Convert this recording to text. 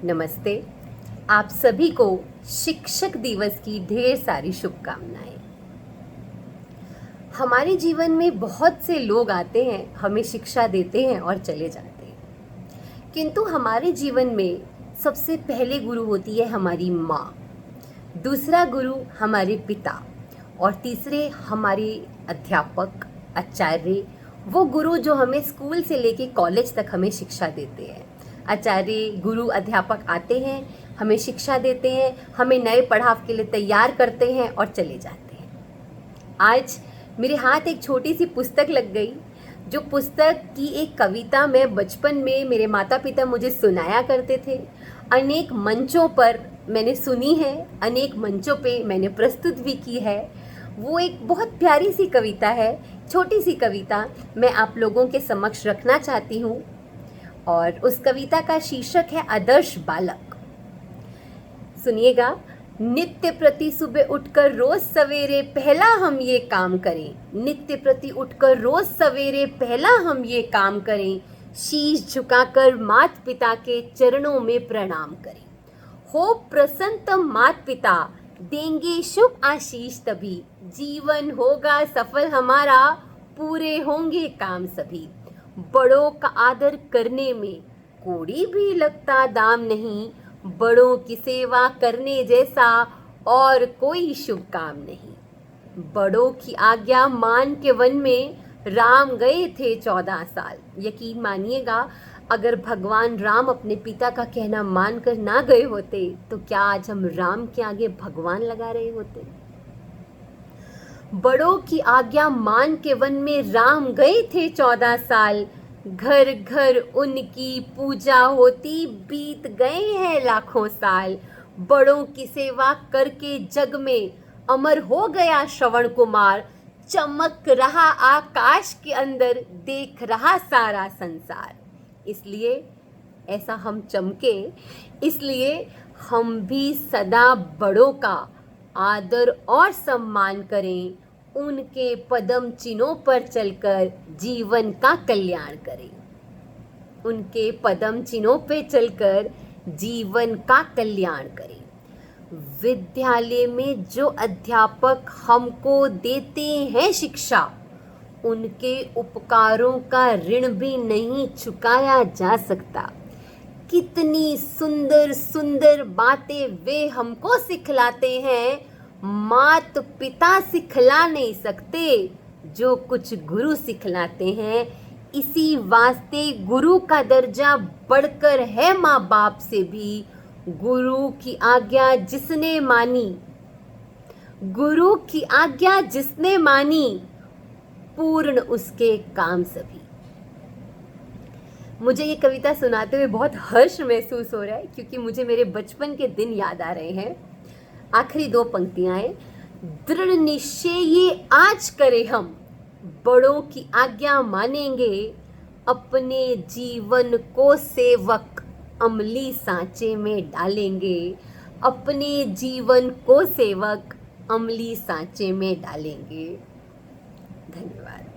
नमस्ते। आप सभी को शिक्षक दिवस की ढेर सारी शुभकामनाएं। हमारे जीवन में बहुत से लोग आते हैं, हमें शिक्षा देते हैं और चले जाते हैं, किंतु हमारे जीवन में सबसे पहले गुरु होती है हमारी माँ, दूसरा गुरु हमारे पिता और तीसरे हमारे अध्यापक, आचार्य। वो गुरु जो हमें स्कूल से लेके कॉलेज तक हमें शिक्षा देते हैं। आचार्य, गुरु, अध्यापक आते हैं, हमें शिक्षा देते हैं, हमें नए पड़ाव के लिए तैयार करते हैं और चले जाते हैं। आज मेरे हाथ एक छोटी सी पुस्तक लग गई, जो पुस्तक की एक कविता मैं बचपन में मेरे माता पिता मुझे सुनाया करते थे। अनेक मंचों पर मैंने सुनी है, अनेक मंचों पे मैंने प्रस्तुत भी की है। वो एक बहुत प्यारी सी कविता है, छोटी सी कविता मैं आप लोगों के समक्ष रखना चाहती हूँ। और उस कविता का शीर्षक है आदर्श बालक। सुनिएगा। नित्य प्रति सुबह उठकर रोज सवेरे पहला हम ये काम करें, नित्य प्रति उठकर रोज सवेरे पहला हम ये काम करें, शीश झुकाकर माता पिता के चरणों में प्रणाम करें। हो प्रसन्न तब माता पिता देंगे शुभ आशीष, तभी जीवन होगा सफल हमारा, पूरे होंगे काम सभी। बड़ों का आदर करने में कोड़ी भी लगता दाम नहीं, बड़ों की सेवा करने जैसा और कोई शुभ काम नहीं। बड़ों की आज्ञा मान के वन में राम गए थे 14 साल। यकीन मानिएगा, अगर भगवान राम अपने पिता का कहना मानकर ना गए होते तो क्या आज हम राम के आगे भगवान लगा रहे होते। बड़ों की आज्ञा मान के वन में राम गए थे 14 साल, घर घर उनकी पूजा होती बीत गए हैं लाखों साल। बड़ों की सेवा करके जग में अमर हो गया श्रवण कुमार, चमक रहा आकाश के अंदर देख रहा सारा संसार। इसलिए ऐसा हम चमके, इसलिए हम भी सदा बड़ों का आदर और सम्मान करें, उनके पदम चिन्हों पर चलकर जीवन का कल्याण करें। उनके पदम चिन्हों पर चलकर जीवन का कल्याण करें। विद्यालय में जो अध्यापक हमको देते हैं शिक्षा, उनके उपकारों का ऋण भी नहीं चुकाया जा सकता। कितनी सुंदर सुंदर बातें वे हमको सिखलाते हैं, मात पिता सिखला नहीं सकते जो कुछ गुरु सिखलाते हैं। इसी वास्ते गुरु का दर्जा बढ़कर है माँ बाप से भी। गुरु की आज्ञा जिसने मानी, गुरु की आज्ञा जिसने मानी, पूर्ण उसके काम सभी। मुझे ये कविता सुनाते हुए बहुत हर्ष महसूस हो रहा है, क्योंकि मुझे मेरे बचपन के दिन याद आ रहे हैं। आखिरी 2 पंक्तियां हैं। दृढ़ निश्चय ये आज करें हम, बड़ों की आज्ञा मानेंगे, अपने जीवन को सेवक अमली सांचे में डालेंगे। अपने जीवन को सेवक अमली सांचे में डालेंगे। धन्यवाद।